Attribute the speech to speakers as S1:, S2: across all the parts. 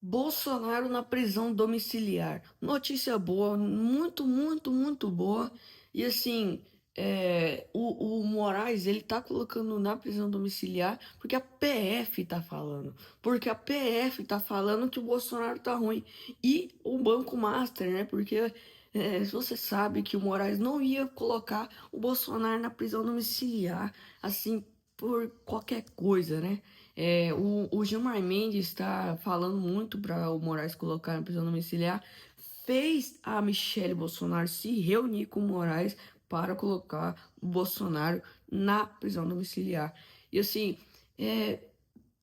S1: Bolsonaro na prisão domiciliar. Notícia boa, muito, muito, muito boa. E assim, o Moraes, ele tá colocando na prisão domiciliar porque a PF tá falando. Porque a PF tá falando que o Bolsonaro tá ruim. E o Banco Master, né? Porque você sabe que o Moraes não ia colocar o Bolsonaro na prisão domiciliar, assim, por qualquer coisa, né? O Gilmar Mendes está falando muito para o Moraes colocar na prisão domiciliar. Fez a Michelle Bolsonaro se reunir com o Moraes para colocar o Bolsonaro na prisão domiciliar. E assim, é,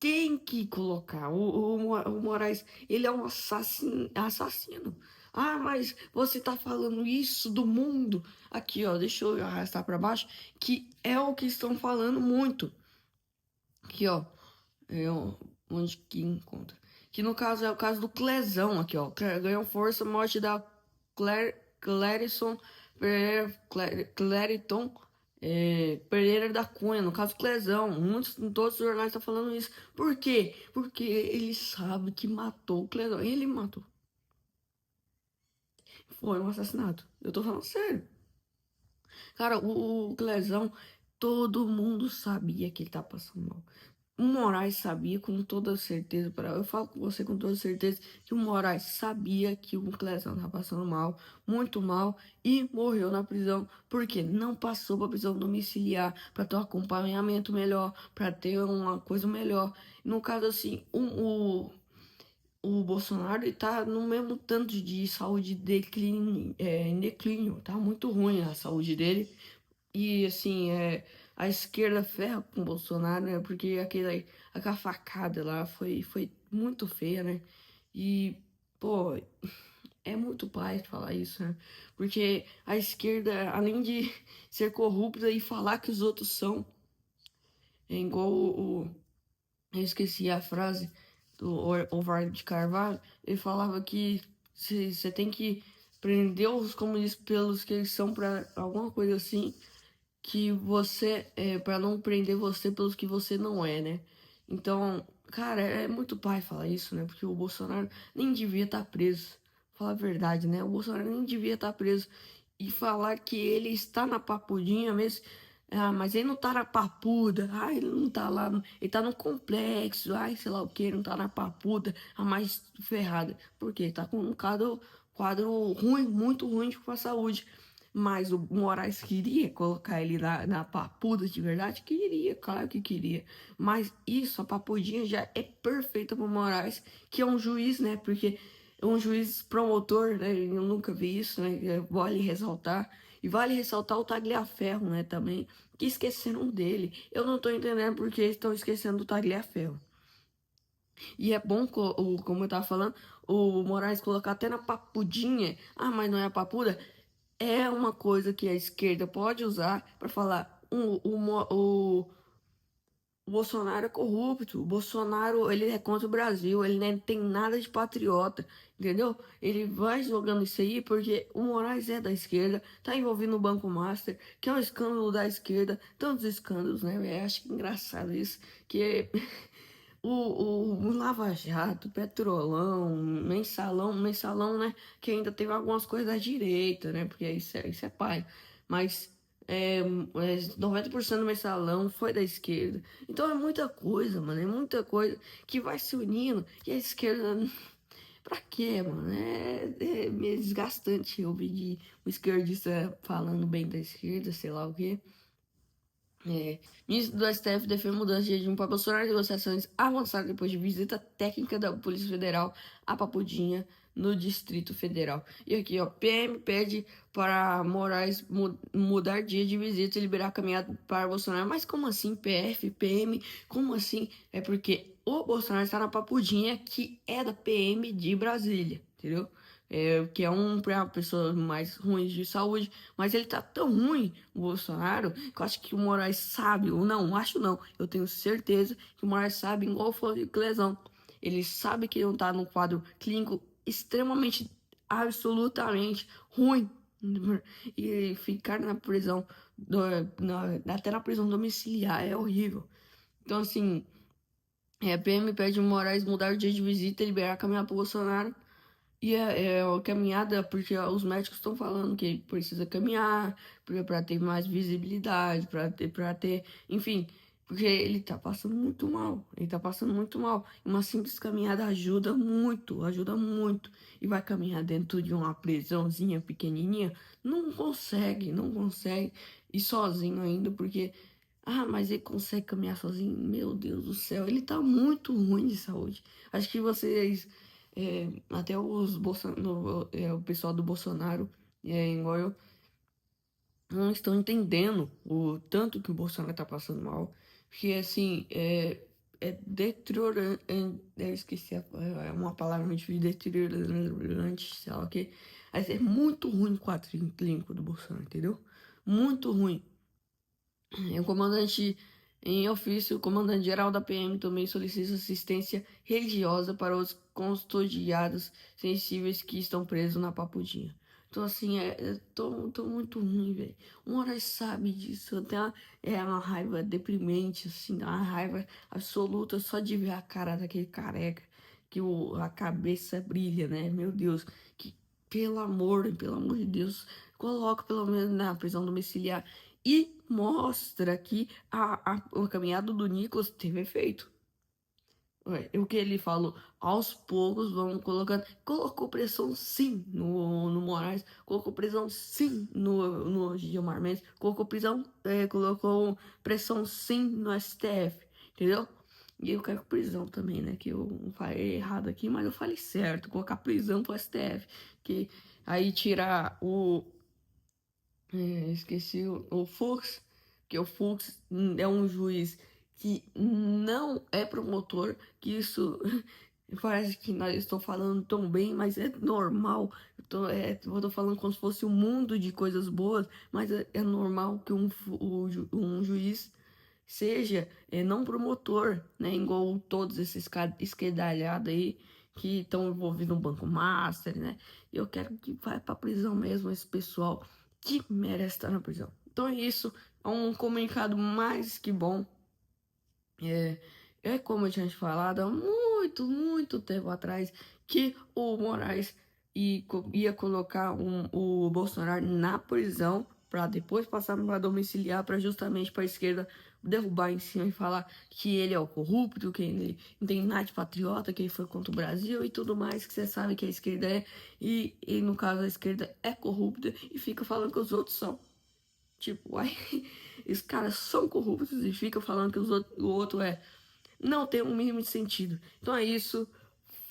S1: tem que colocar. O Moraes, ele é um assassino. Ah, mas você tá falando isso do mundo? Aqui, ó, deixa eu arrastar para baixo, que é o que estão falando muito. Aqui, ó. Onde que encontra? Que no caso é o caso do Clezão aqui, ó. Ganhou força, morte da Clérison Clériton Pereira da Cunha, no caso Clezão. Muitos, todos os jornais estão falando isso. Por quê? Porque ele sabe que matou o Clezão. Ele matou. Foi um assassinato. Eu tô falando sério. Cara, o Clezão, todo mundo sabia que ele tá passando mal. O Moraes sabia com toda certeza, eu falo com você com toda certeza que o Moraes sabia que o Clezão estava passando mal, muito mal, e morreu na prisão, porque não passou para prisão domiciliar, para ter um acompanhamento melhor, para ter uma coisa melhor. No caso, assim, o Bolsonaro está no mesmo tanto de saúde em declínio, tá muito ruim a saúde dele. E assim, a esquerda ferra com o Bolsonaro, né? Porque aquela facada lá foi muito feia, né? E, pô, é muito pai falar isso, né? Porque a esquerda, além de ser corrupta e falar que os outros são, é igual eu esqueci a frase do Olavo de Carvalho, ele falava que você tem que prender os comunistas pelos que eles são, para alguma coisa assim, que você para não prender você pelos que você não é, né? Então, cara, é muito pai falar isso, né? Porque o Bolsonaro nem devia estar preso. Falar a verdade, né? O Bolsonaro nem devia estar preso. E falar que ele está na papudinha mesmo. Ah, mas ele não tá na papuda. Ah, ele não tá lá. Ele tá no complexo. Ai, sei lá o que. Ele não tá na papuda. A mais ferrada. Porque ele tá com um quadro ruim, muito ruim com a saúde. Mas o Moraes queria colocar ele na papuda de verdade? Queria, claro que queria. Mas isso, a papudinha já é perfeita pro Moraes, que é um juiz, né? Porque é um juiz promotor, né? Eu nunca vi isso, né? Vale ressaltar. E vale ressaltar o Tagliaferro, né? Também, que esqueceram dele. Eu não tô entendendo porque estão esquecendo do Tagliaferro. E é bom, como eu tava falando, o Moraes colocar até na papudinha. Ah, mas não é a papuda? É uma coisa que a esquerda pode usar para falar o Bolsonaro é corrupto, o Bolsonaro ele é contra o Brasil, ele nem tem nada de patriota, entendeu? Ele vai jogando isso aí porque o Moraes é da esquerda, tá envolvido no Banco Master, que é um escândalo da esquerda, tantos escândalos, né? Eu acho engraçado isso, que o Lava Jato, Petrolão, Mensalão, né? Que ainda teve algumas coisas da direita, né? Porque isso é pai. Mas 90% do Mensalão foi da esquerda. Então é muita coisa, mano. É muita coisa que vai se unindo. E a esquerda. Pra quê, mano? É meio desgastante ouvir de um esquerdista falando bem da esquerda, sei lá o quê. Ministro do STF defende mudança de regime para Bolsonaro. Negociações avançadas depois de visita técnica da Polícia Federal a Papudinha, no Distrito Federal. E aqui, ó, PM pede para Moraes mudar dia de visita e liberar a caminhada para Bolsonaro. Mas como assim, PF, PM? Como assim? É porque o Bolsonaro está na Papudinha, que é da PM de Brasília, entendeu? Que é para pessoas mais ruins de saúde, mas ele tá tão ruim, o Bolsonaro, que eu acho que o Moraes sabe, ou não, acho não, eu tenho certeza que o Moraes sabe, igual foi o Lesão. Ele sabe que não tá num quadro clínico extremamente, absolutamente ruim. E ficar na prisão, até na prisão domiciliar, é horrível. Então, assim, A PM pede o Moraes mudar o dia de visita e liberar caminhar pro Bolsonaro. E é a caminhada, porque os médicos estão falando que precisa caminhar, para ter mais visibilidade, para ter, enfim, porque ele tá passando muito mal, ele tá passando muito mal. Uma simples caminhada ajuda muito. E vai caminhar dentro de uma prisãozinha pequenininha, não consegue, e sozinho ainda, porque mas ele consegue caminhar sozinho? Meu Deus do céu, ele tá muito ruim de saúde. Acho que vocês, até o pessoal do Bolsonaro, igual eu, não estão entendendo o tanto que o Bolsonaro tá passando mal. Porque, assim, é deteriorante, eu esqueci uma palavra muito difícil, deteriorante, sei lá o quê. Mas é muito ruim o quadro clínico do Bolsonaro, entendeu? Muito ruim. O comandante em ofício, o comandante-geral da PM também solicita assistência religiosa para os custodiados sensíveis que estão presos na Papudinha. Então, assim, tô muito ruim, velho. O Moraes sabe disso. É uma raiva deprimente, assim, uma raiva absoluta só de ver a cara daquele careca, que a cabeça brilha, né? Meu Deus, que pelo amor de Deus, coloca pelo menos na prisão domiciliar e mostra que a caminhada do Nicolas teve efeito. O que ele falou, aos poucos vão colocando. Colocou pressão sim no Moraes, colocou pressão sim no Gilmar Mendes, colocou pressão sim no STF, entendeu? E eu quero prisão também, né? Que eu falei errado aqui, mas eu falei certo. Colocar prisão pro STF. Que aí tirar esqueci o Fux, que o Fux é um juiz que não é promotor, que isso parece que nós estou falando tão bem, mas é normal. Eu tô falando como se fosse um mundo de coisas boas, mas é normal que um juiz seja não promotor, né? Igual todos esses caras esquerdalhados aí que estão envolvidos no Banco Master, né? Eu quero que vá pra prisão mesmo esse pessoal que merece estar na prisão. Então é isso, é um comunicado mais que bom. É, é como eu tinha te falado há muito tempo atrás que o Moraes ia colocar o Bolsonaro na prisão para depois passar para domiciliar para justamente para a esquerda derrubar em cima e falar que ele é o corrupto, que ele não tem nada de patriota, que ele foi contra o Brasil e tudo mais, que você sabe que a esquerda é, e no caso a esquerda é corrupta e fica falando que os outros são. Tipo, aí, esses caras são corruptos e ficam falando que o outro é. Não tem um mínimo de sentido. Então é isso.